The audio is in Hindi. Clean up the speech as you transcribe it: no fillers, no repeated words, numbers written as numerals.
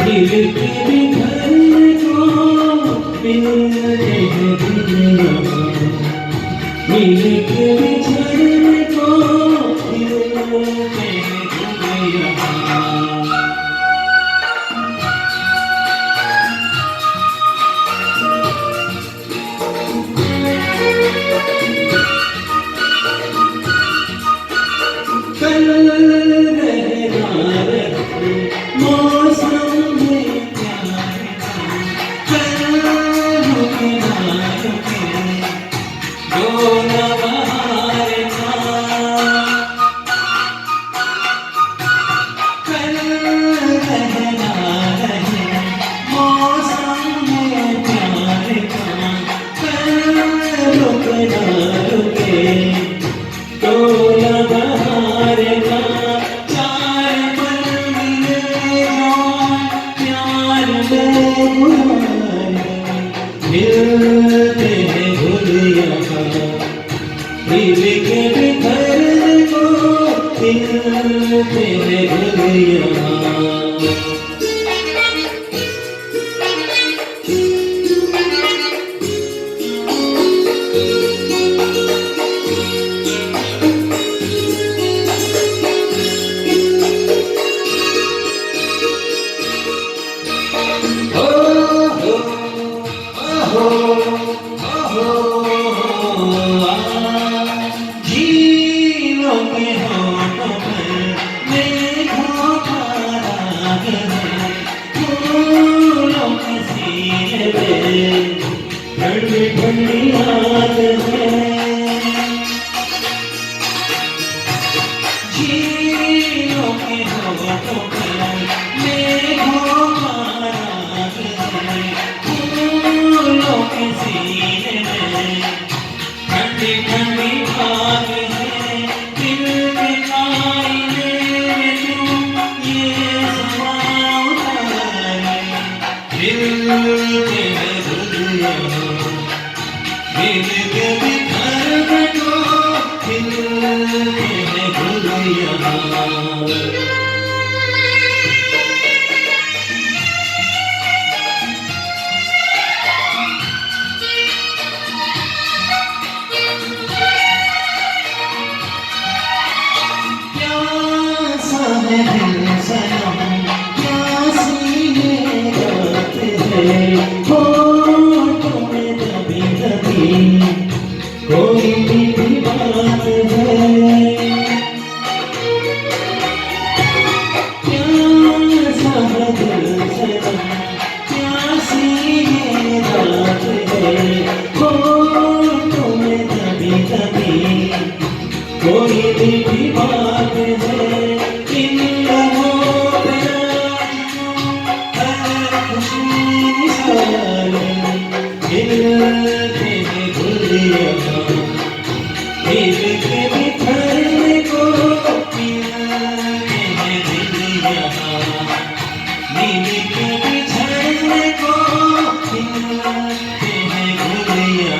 दिल के बिखरने को मिलते हैं दुनिया, दिल के बिछड़ने को मिलते हैं दुनिया। कल रहना रहे मौसम में प्यार का, कल रुके ना रुके जो न बहार का, कल रहना रहे मौसम में प्यार का, कल रुके ना रुके जो न बहार का। चार पल मिले प्यार में गुलाल, मिलते हैं भूलिया, दिल के बिखरने को मिलते हैं भूलिया। जीवन के होठों पर मेघों का राग है, फूलों के सीने पे ठंडी ठंडी आग है। जीवन के होठों पर मेघों का राग है, फूलों के सीने में ठंडी ठंडी आग है। दिल के आईने में तू ये समा उतारे, मिलते हैं दुनिया, दिल के बिखरने को मिलते हैं दुनिया। कोई मीठी बात है, प्यासा दिल सनम, प्यासी ये रात है, होठों में दबी दबी कोई मीठी बात है। इन लम्हों पे हर खुशी मिसाल मिलते हैं भूलिया, दिल के बिखरने को मिलते हैं दुनिया, दिल के बिछड़ने को मिलते हैं भूलिया।